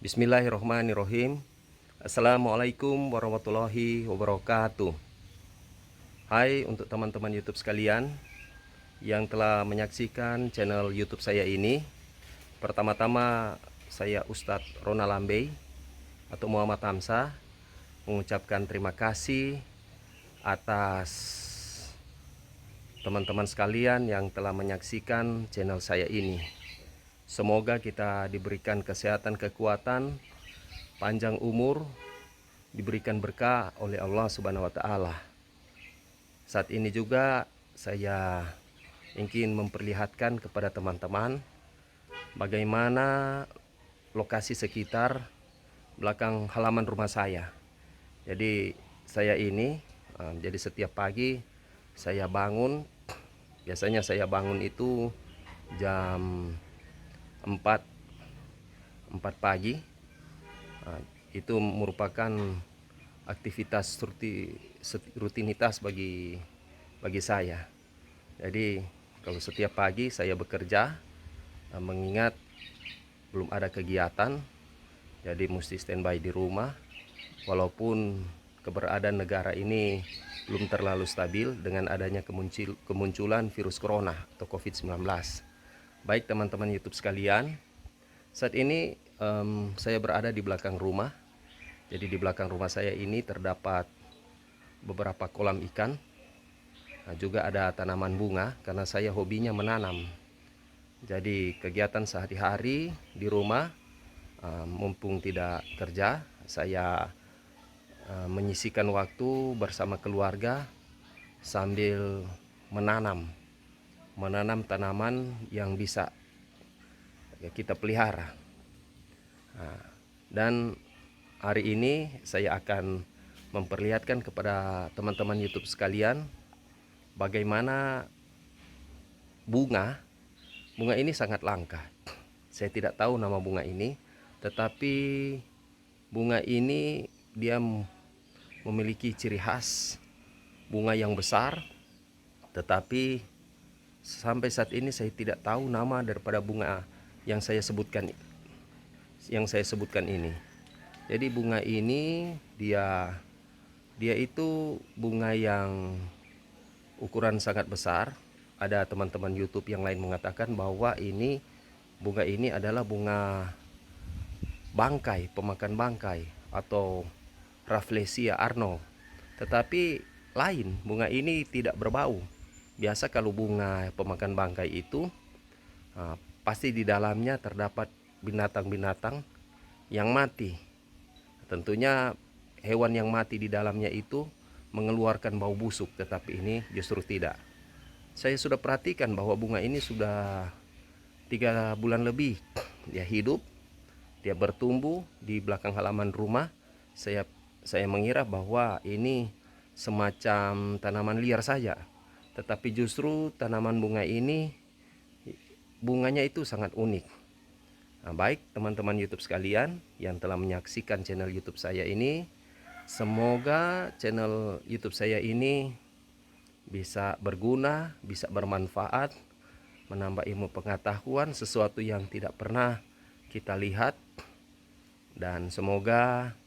Bismillahirrahmanirrahim. Assalamualaikum warahmatullahi wabarakatuh. Hai untuk teman-teman YouTube sekalian yang telah menyaksikan channel YouTube saya ini. Pertama-tama saya Ustadz Ronald Lambey atau Muhammad Hamzah mengucapkan terima kasih atas teman-teman sekalian yang telah menyaksikan channel saya ini. Semoga kita diberikan kesehatan, kekuatan, panjang umur, diberikan berkah oleh Allah Subhanahu wa Ta'ala. Saat ini juga saya ingin memperlihatkan kepada teman-teman bagaimana lokasi sekitar belakang halaman rumah saya. Jadi saya ini jadi setiap pagi saya bangun, biasanya saya bangun itu jam 4 pagi. Itu merupakan aktivitas rutinitas bagi saya. Jadi kalau setiap pagi saya bekerja, mengingat belum ada kegiatan, jadi mesti standby di rumah. Walaupun keberadaan negara ini belum terlalu stabil dengan adanya kemunculan virus corona atau COVID-19. Baik teman-teman YouTube sekalian, saat ini saya berada di belakang rumah. Jadi di belakang rumah saya ini terdapat beberapa kolam ikan. Juga ada tanaman bunga karena saya hobinya menanam. Jadi kegiatan sehari-hari di rumah, mumpung tidak kerja, saya menyisihkan waktu bersama keluarga sambil menanam tanaman yang bisa kita pelihara. Dan hari ini saya akan memperlihatkan kepada teman-teman YouTube sekalian bagaimana bunga ini sangat langka. Saya tidak tahu nama bunga ini, tetapi bunga ini dia memiliki ciri khas bunga yang besar, tetapi sampai saat ini saya tidak tahu nama daripada bunga yang saya sebutkan ini. Jadi bunga ini dia itu bunga yang ukuran sangat besar. Ada teman-teman YouTube yang lain mengatakan bahwa bunga ini adalah bunga bangkai, pemakan bangkai atau Rafflesia arno. Tetapi lain, bunga ini tidak berbau. Biasa kalau bunga pemakan bangkai itu pasti di dalamnya terdapat binatang-binatang yang mati. Tentunya hewan yang mati di dalamnya itu mengeluarkan bau busuk, tetapi ini justru tidak. Saya sudah perhatikan bahwa bunga ini sudah 3 bulan lebih dia hidup, dia bertumbuh di belakang halaman rumah. Saya mengira bahwa ini semacam tanaman liar saja, tetapi justru tanaman bunga ini bunganya itu sangat unik. Baik teman-teman YouTube sekalian yang telah menyaksikan channel YouTube saya ini, semoga channel YouTube saya ini bisa berguna, bisa bermanfaat, menambah ilmu pengetahuan, sesuatu yang tidak pernah kita lihat. Dan semoga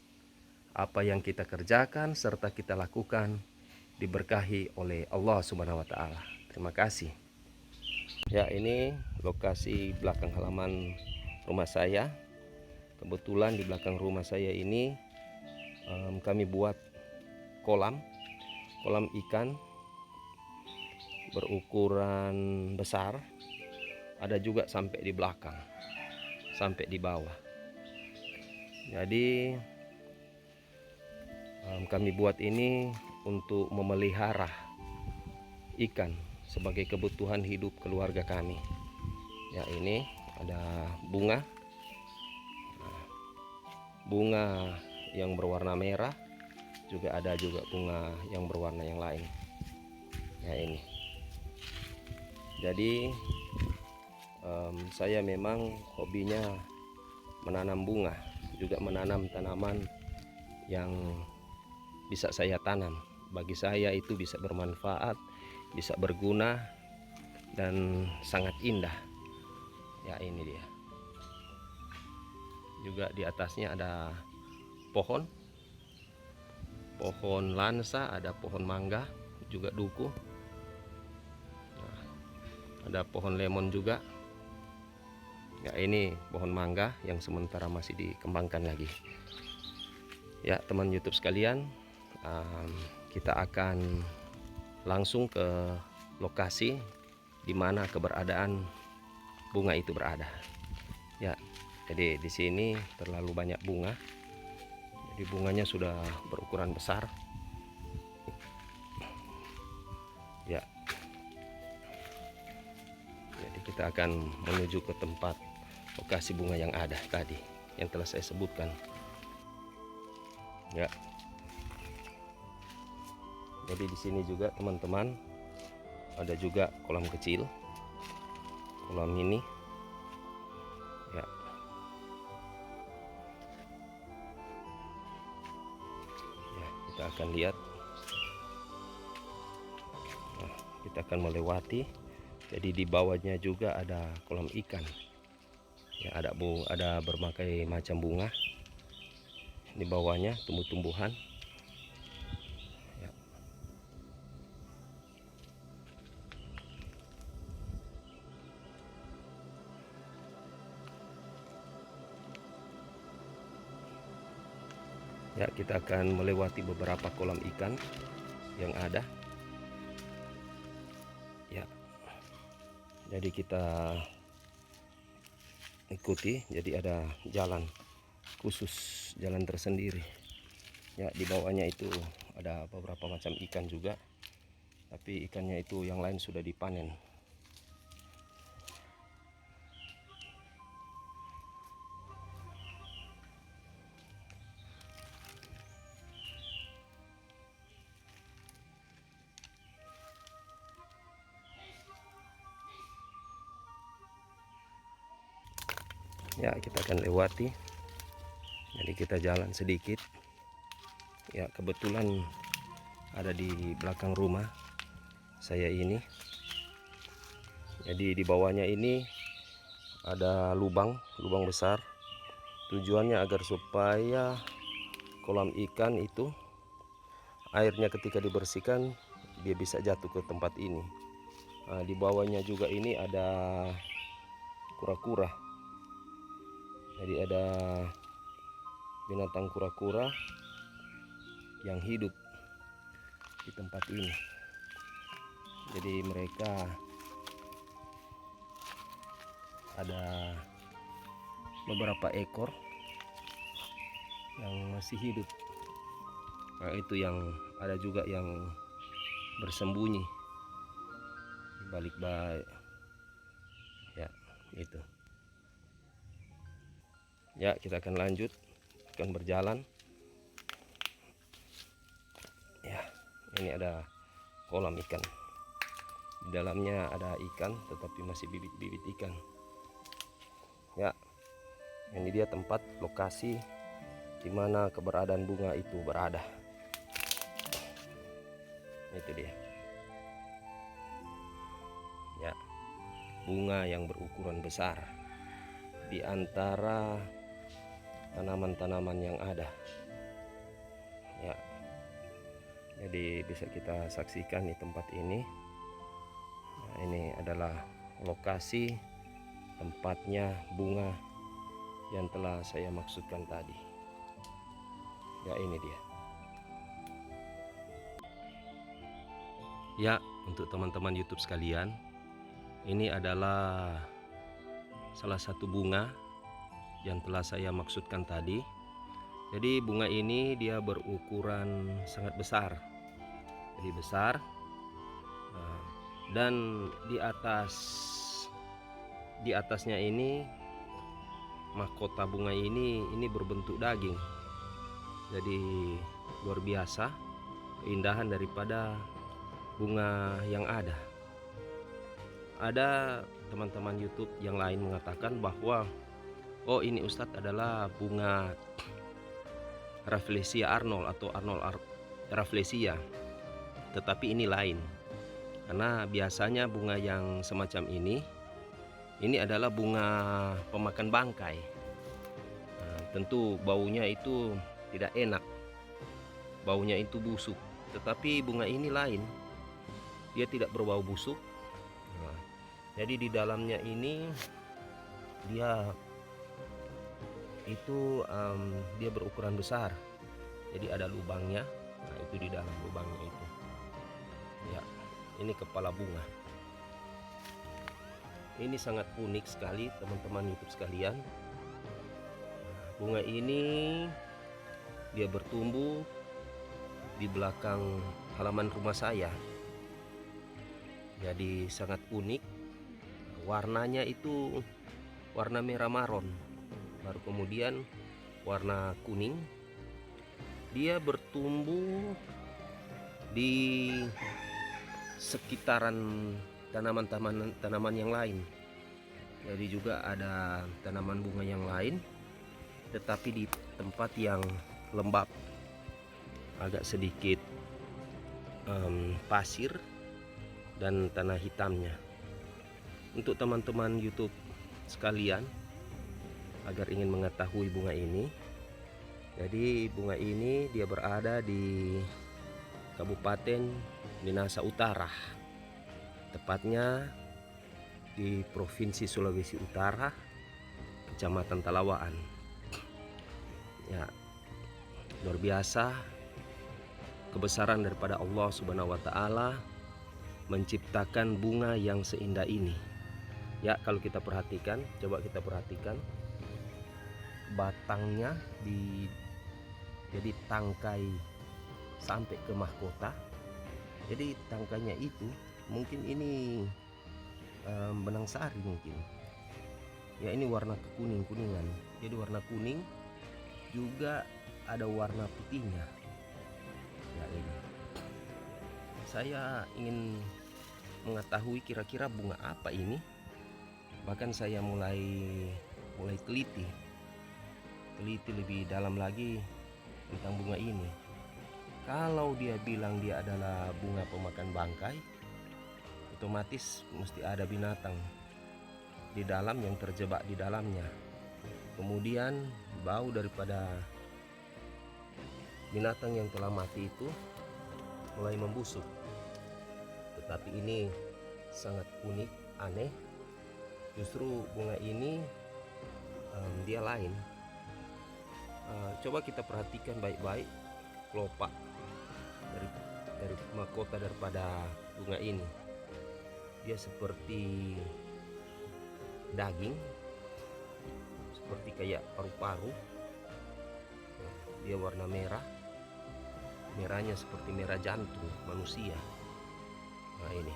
apa yang kita kerjakan serta kita lakukan diberkahi oleh Allah Subhanahu wa Ta'ala. Terima kasih. Ya, ini lokasi belakang halaman rumah saya. Kebetulan di belakang rumah saya ini kami buat kolam ikan berukuran besar. Ada juga sampai di belakang, sampai di bawah. Jadi kami buat ini untuk memelihara ikan sebagai kebutuhan hidup keluarga kami. Ya, ini ada bunga yang berwarna merah, juga ada bunga yang berwarna yang lain. Ya, ini. Jadi saya memang hobinya menanam bunga, juga menanam tanaman yang bisa saya tanam. Bagi saya itu bisa bermanfaat, bisa berguna, dan sangat indah. Ya, ini dia. juga di atasnya ada pohon lansa, ada pohon mangga, juga duku. Nah, ada pohon lemon juga. Ya, ini pohon mangga yang sementara masih dikembangkan lagi. Ya, teman YouTube sekalian, kita akan langsung ke lokasi di mana keberadaan bunga itu berada. Ya, jadi di sini terlalu banyak bunga. Jadi bunganya sudah berukuran besar. Ya. Jadi kita akan menuju ke tempat lokasi bunga yang ada tadi yang telah saya sebutkan. Ya. Jadi di sini juga teman-teman ada juga kolam kecil. Kolam ini. Ya. Ya, kita akan lihat. Nah, kita akan melewati. Jadi di bawahnya juga ada kolam ikan. Ya, ada berbagai macam bunga. Di bawahnya tumbuh-tumbuhan. Ya. Ya, kita akan melewati beberapa kolam ikan yang ada. Ya. Jadi kita ikuti, jadi ada jalan khusus, jalan tersendiri. Ya, di bawahnya itu ada beberapa macam ikan juga. Tapi ikannya itu yang lain sudah dipanen. Ya, kita akan lewati. Jadi kita jalan sedikit. Ya, kebetulan ada di belakang rumah saya ini. Jadi di bawahnya ini ada lubang besar. Tujuannya agar supaya kolam ikan itu airnya ketika dibersihkan dia bisa jatuh ke tempat ini. Nah, di bawahnya juga ini ada kura-kura. Jadi ada binatang kura-kura yang hidup di tempat ini. Jadi mereka ada beberapa ekor yang masih hidup. Nah, itu yang ada juga yang bersembunyi di balik ya, itu. Ya, kita akan lanjut, akan berjalan. Ya, ini ada kolam ikan. Di dalamnya ada ikan, tetapi masih bibit-bibit ikan. Ya, ini dia tempat lokasi di mana keberadaan bunga itu berada. Itu dia. Ya, bunga yang berukuran besar di antara tanaman-tanaman yang ada. Ya, jadi bisa kita saksikan di tempat ini. Nah, ini adalah lokasi tempatnya bunga yang telah saya maksudkan tadi. Ya, ini dia. Ya, untuk teman-teman YouTube sekalian, ini adalah salah satu bunga yang telah saya maksudkan tadi. Jadi bunga ini dia berukuran sangat besar. Jadi besar. Nah, dan di atasnya ini mahkota bunga ini berbentuk daging. Jadi luar biasa keindahan daripada bunga yang ada. Ada teman-teman YouTube yang lain mengatakan bahwa oh, ini Ustadz adalah bunga Rafflesia Arnold atau Rafflesia. Tetapi ini lain. Karena biasanya bunga yang semacam ini adalah bunga pemakan bangkai. Nah, tentu baunya itu tidak enak, baunya itu busuk. Tetapi bunga ini lain, dia tidak berbau busuk. Nah, jadi di dalamnya ini dia itu dia berukuran besar, jadi ada lubangnya. Nah, itu di dalam lubangnya itu ya, ini kepala bunga. Ini sangat unik sekali teman-teman YouTube sekalian. Bunga ini dia bertumbuh di belakang halaman rumah saya, jadi sangat unik. Warnanya itu warna merah maron, baru kemudian warna kuning. Dia bertumbuh di sekitaran tanaman yang lain. Jadi juga ada tanaman bunga yang lain, tetapi di tempat yang lembab, agak sedikit pasir dan tanah hitamnya. Untuk teman-teman YouTube sekalian, agar ingin mengetahui bunga ini, jadi bunga ini dia berada di Kabupaten Minahasa Utara, tepatnya di Provinsi Sulawesi Utara, Kecamatan Talawaan. Ya, luar biasa kebesaran daripada Allah Subhanahu wa Ta'ala menciptakan bunga yang seindah ini. Ya, kalau kita perhatikan, coba kita perhatikan batangnya jadi tangkai sampai ke mahkota. Jadi tangkainya itu mungkin ini benang sari mungkin. Ya, ini warna kekuning-kuningan. Jadi warna kuning juga ada warna putihnya. Ya, ini. Saya ingin mengetahui kira-kira bunga apa ini. Bahkan saya mulai teliti lebih dalam lagi tentang bunga ini. Kalau dia bilang dia adalah bunga pemakan bangkai, otomatis mesti ada binatang di dalam yang terjebak di dalamnya. Kemudian bau daripada binatang yang telah mati itu mulai membusuk. Tetapi ini sangat unik, aneh. Justru bunga ini dia lain. Coba kita perhatikan baik-baik kelopak dari mahkota daripada bunga ini. Dia seperti daging, seperti kayak paru-paru. Dia warna merah, merahnya seperti merah jantung manusia. Nah, ini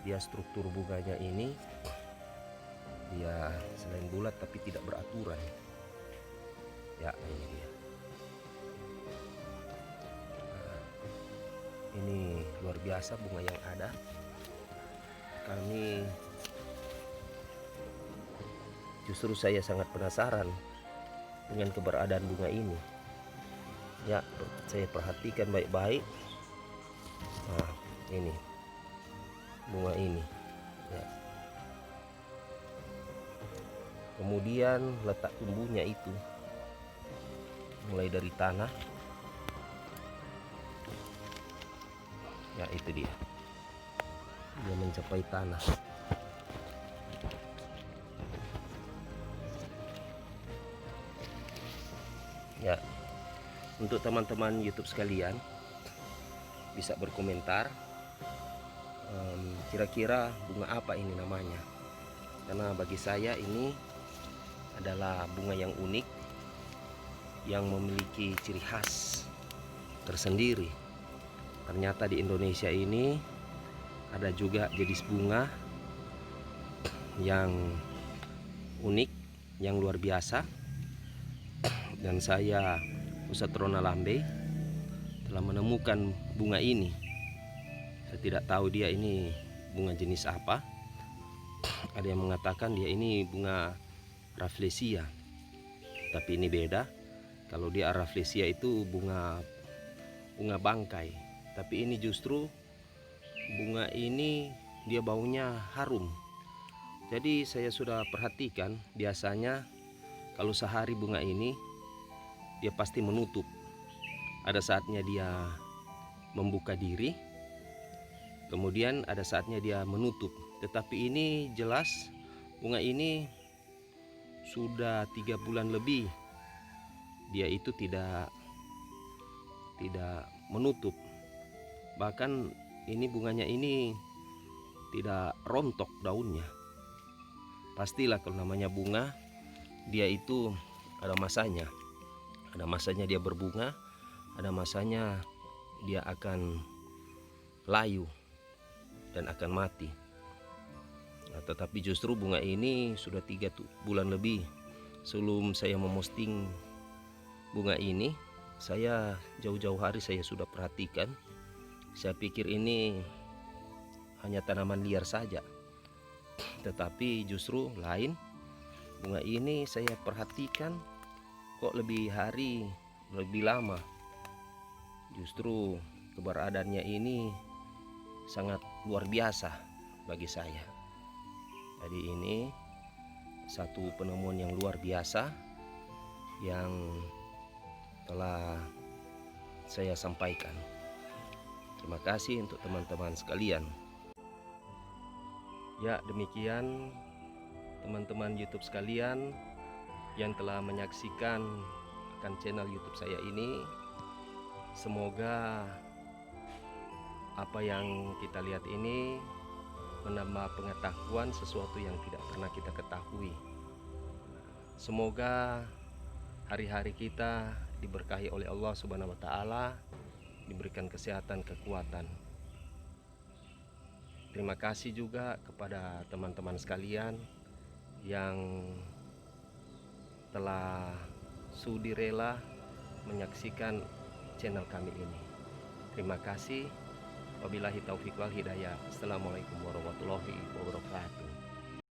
dia struktur bunganya ini. Dia selain bulat tapi tidak beraturan. Ya, ini dia. Nah, ini luar biasa bunga yang ada. Justru saya sangat penasaran dengan keberadaan bunga ini. Ya, saya perhatikan baik-baik. Nah, ini bunga ini. Ya. Kemudian letak tumbuhnya itu mulai dari tanah. Ya, itu dia mencapai tanah. Ya, untuk teman-teman YouTube sekalian bisa berkomentar kira-kira bunga apa ini namanya. Karena bagi saya ini adalah bunga yang unik, yang memiliki ciri khas tersendiri. Ternyata di Indonesia ini ada juga jenis bunga yang unik, yang luar biasa. Dan saya, Ustadz Ronald Lambe, telah menemukan bunga ini. Saya tidak tahu dia ini bunga jenis apa. Ada yang mengatakan dia ini bunga Rafflesia, tapi ini beda. Kalau dia Rafflesia itu bunga bangkai, tapi ini justru bunga ini dia baunya harum. Jadi saya sudah perhatikan, biasanya Kalau sehari bunga ini dia pasti menutup. Ada saatnya dia membuka diri, kemudian ada saatnya dia menutup. Tetapi ini jelas bunga ini sudah 3 bulan lebih dia itu tidak menutup. Bahkan ini bunganya ini tidak rontok daunnya. Pastilah kalau namanya bunga, dia itu ada masanya. Ada masanya dia berbunga, ada masanya dia akan layu dan akan mati. Nah, tetapi justru bunga ini sudah 3 bulan lebih sebelum saya memosting bunga ini, saya jauh-jauh hari saya sudah perhatikan. Saya pikir ini hanya tanaman liar saja, tetapi justru lain. Bunga ini saya perhatikan kok lebih hari, lebih lama. Justru keberadaannya ini sangat luar biasa bagi saya. Jadi ini satu penemuan yang luar biasa yang telah saya sampaikan. Terima kasih untuk teman-teman sekalian. Ya, demikian teman-teman YouTube sekalian yang telah menyaksikan akan channel YouTube saya ini. Semoga apa yang kita lihat ini menambah pengetahuan sesuatu yang tidak pernah kita ketahui. Semoga hari-hari kita diberkahi oleh Allah Subhanahu wa taala, diberikan kesehatan, kekuatan. Terima kasih juga kepada teman-teman sekalian yang telah sudi rela menyaksikan channel kami ini. Terima kasih. Wabillahi taufiq wal hidayah. Assalamualaikum warahmatullahi wabarakatuh.